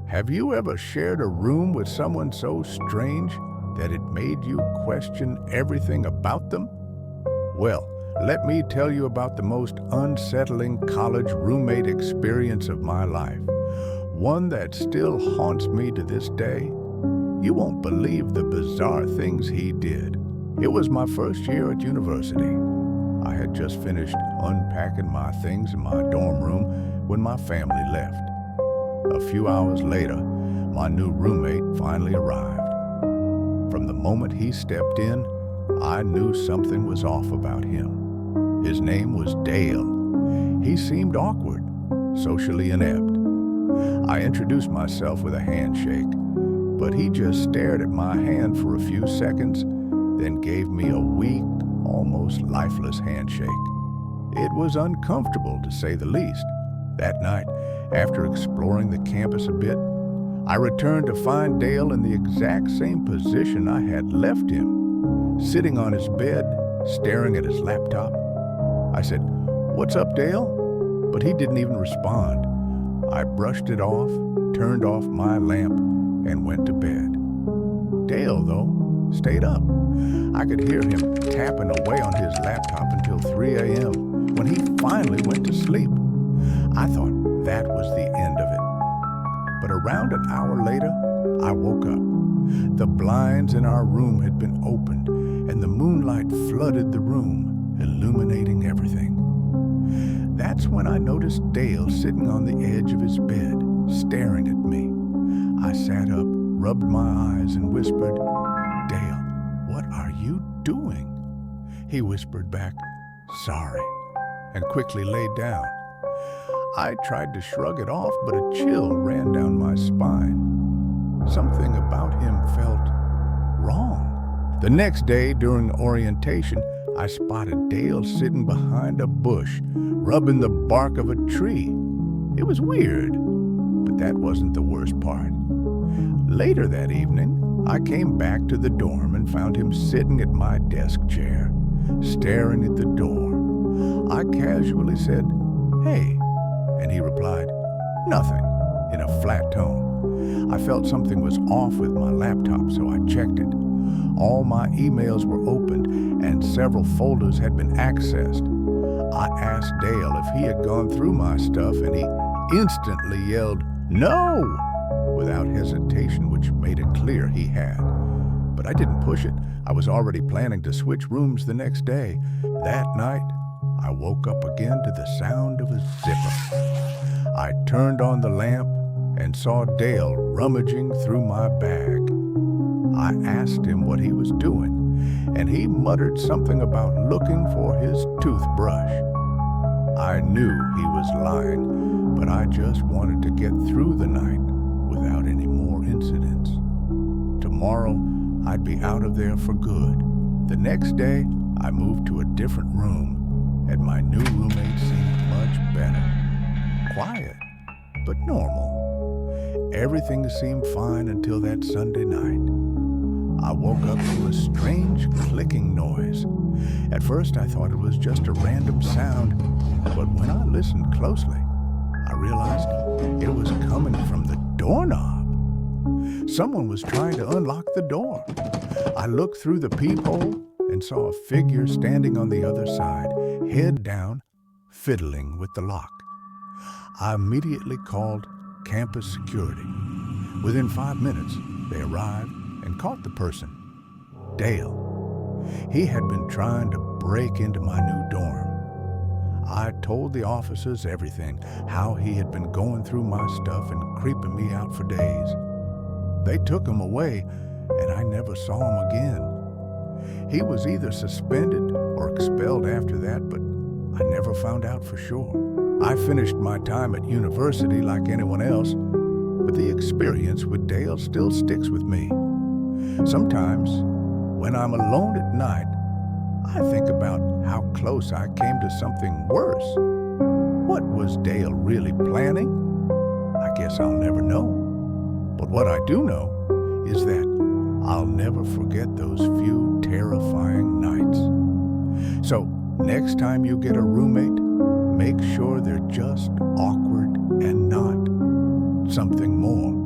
Have you ever shared a room with someone so strange that it made you question everything about them? Well, let me tell you about the most unsettling college roommate experience of my life. One that still haunts me to this day. You won't believe the bizarre things he did. It was my first year at university. I had just finished unpacking my things in my dorm room when my family left. A few hours later, my new roommate finally arrived. From the moment he stepped in, I knew something was off about him. His name was Dale. He seemed awkward, socially inept. I introduced myself with a handshake, but he just stared at my hand for a few seconds, then gave me a weak, almost lifeless handshake. It was uncomfortable, to say the least. That night, after exploring the campus a bit, I returned to find Dale in the exact same position I had left him, sitting on his bed, staring at his laptop. I said, "What's up, Dale?" But he didn't even respond. I brushed it off, turned off my lamp, and went to bed. Dale, though, stayed up. I could hear him tapping away on his laptop until 3 a.m. when he finally went to sleep. I thought that was the end of it. But around an hour later, I woke up. The blinds in our room had been opened, and the moonlight flooded the room, illuminating everything. That's when I noticed Dale sitting on the edge of his bed, staring at me. I sat up, rubbed my eyes, and whispered, "Dale, what are you doing?" He whispered back, "Sorry," and quickly laid down. I tried to shrug it off, but a chill ran down my spine. Something about him felt wrong. The next day, during orientation, I spotted Dale sitting behind a bush, rubbing the bark of a tree. It was weird, but that wasn't the worst part. Later that evening, I came back to the dorm and found him sitting at my desk chair, staring at the door. I casually said, "Hey," and he replied, "Nothing," in a flat tone. I felt something was off with my laptop, so I checked it. All my emails were opened, and several folders had been accessed. I asked Dale if he had gone through my stuff, and he instantly yelled, "No!" without hesitation, which made it clear he had. But I didn't push it. I was already planning to switch rooms the next day. That night, I woke up again to the sound of a zipper. I turned on the lamp and saw Dale rummaging through my bag. I asked him what he was doing, and he muttered something about looking for his toothbrush. I knew he was lying, but I just wanted to get through the night without any more incidents. Tomorrow, I'd be out of there for good. The next day, I moved to a different room, and my new roommate seemed much better. Quiet, but normal. Everything seemed fine until that Sunday night. I woke up to a strange clicking noise. At first, I thought it was just a random sound, but when I listened closely, I realized it was coming from the doorknob. Someone was trying to unlock the door. I looked through the peephole and saw a figure standing on the other side, head down, fiddling with the lock. I immediately called campus security. Within 5 minutes, they arrived and caught the person, Dale. He had been trying to break into my new dorm. I told the officers everything, how he had been going through my stuff and creeping me out for days. They took him away, and I never saw him again. He was either suspended or expelled after that, but I never found out for sure. I finished my time at university like anyone else, but the experience with Dale still sticks with me. Sometimes, when I'm alone at night, I think about how close I came to something worse. What was Dale really planning? I guess I'll never know. But what I do know is that I'll never forget those few terrifying nights. So, next time you get a roommate, make sure they're just awkward and not something more.